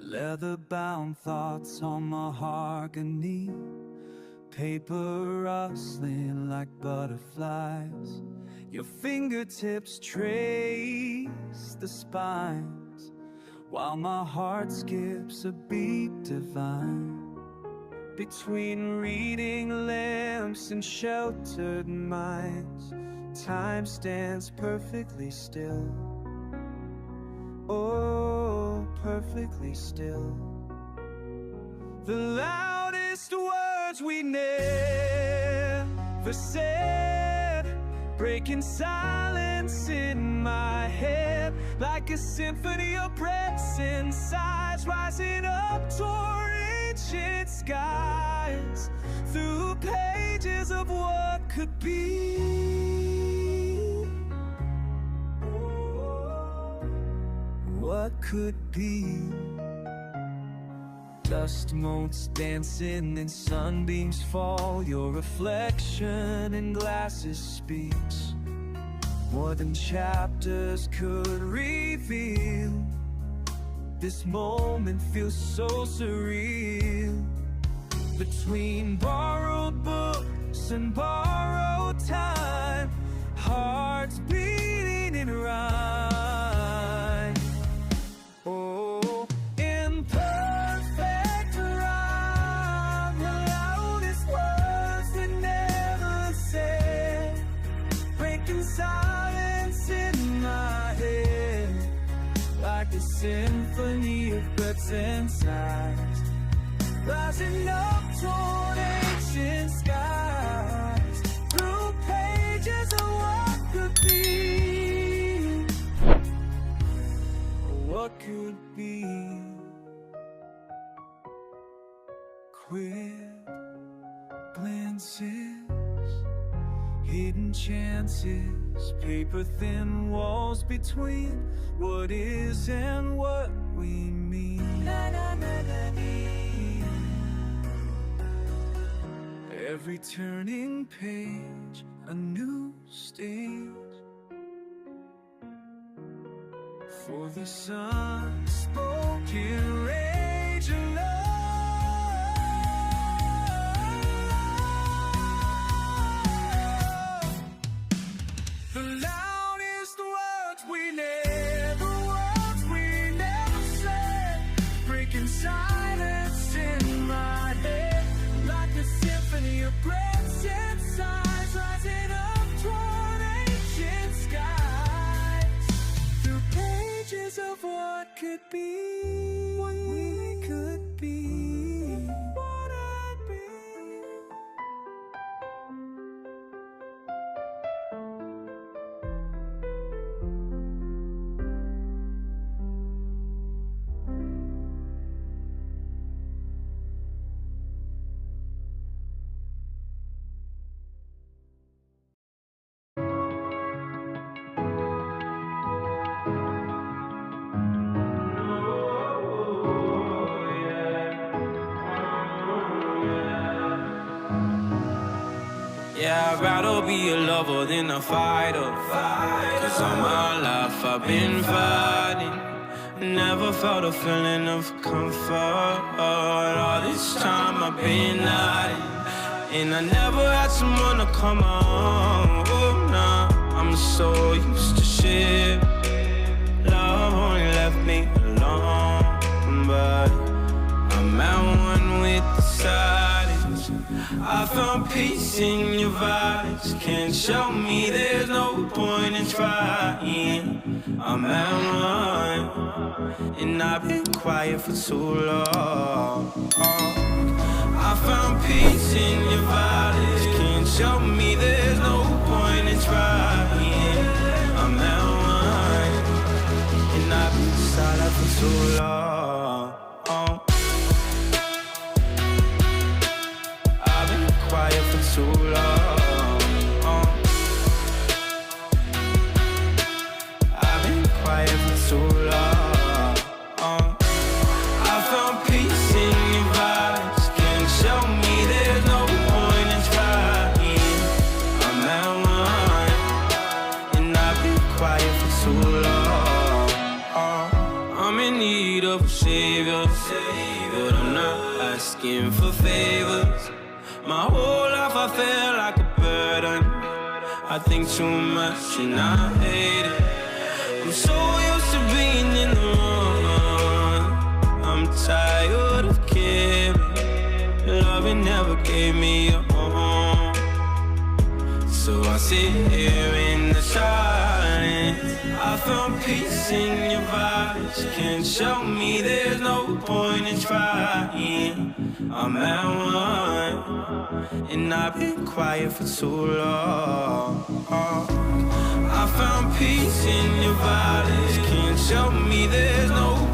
Leather-bound thoughts on mahogany, paper rustling like butterflies. Your fingertips trace the spines, while my heart skips a beat divine. Between reading lamps and sheltered minds, time stands perfectly still. Oh, perfectly still. The loudest words we never said, breaking silence in my head, like a symphony of breaths and sighs, rising up toward ancient skies, through pages of what could be. What could be? Dust motes dancing and sunbeams fall. Your reflection in glasses speaks more than chapters could reveal. This moment feels so surreal. Between borrowed books and borrowed time, hearts beating in rhyme. Oh, imperfect rhyme, the loudest words that never said, breaking silence in my head, like a symphony of breaths and sighs, rising up toward ancient skies, through pages of what could be. What could be? Quick glances, hidden chances, paper thin walls between what is and what we mean. Every turning page, a new stage, for the unspoken rage of love. The loudest words we never said, breaking silence in my head, like a symphony of breaths and sighs, rising up toward ancient skies, through pages of what could be, what we could be, what I'd be. Yeah, I'd rather be a lover than a fighter, 'cause all my life I've been fighting. Never felt a feeling of comfort. All this time I've been hiding, and I never had someone to come on. Oh, nah, I'm so used to shit. Love only left me alone, but I'm at one with the silence. I found peace in your vibes. Can't show me there's no point in trying. I'm at one, and I've been quiet for too long. I found peace in your vibes. Can't show me there's no point in trying. I'm at one, and I've been silent for too long. I've been quiet for too long. I've been quiet for too long. I found peace in your vibes. Can't show me there's no point in trying. I'm at one, and I've been quiet for too long. I'm I'm in need of a savior, but I'm not asking for favors. My whole life I feel like a burden. I think too much and I hate it. I'm so used to being in the wrong. I'm tired of caring. Loving never gave me a home. So I sit here in the silence. I found peace in your vibes. Can't show me there's no point in trying. I'm at one, and I've been quiet for too long. I found peace in your violence. Can't show me there's no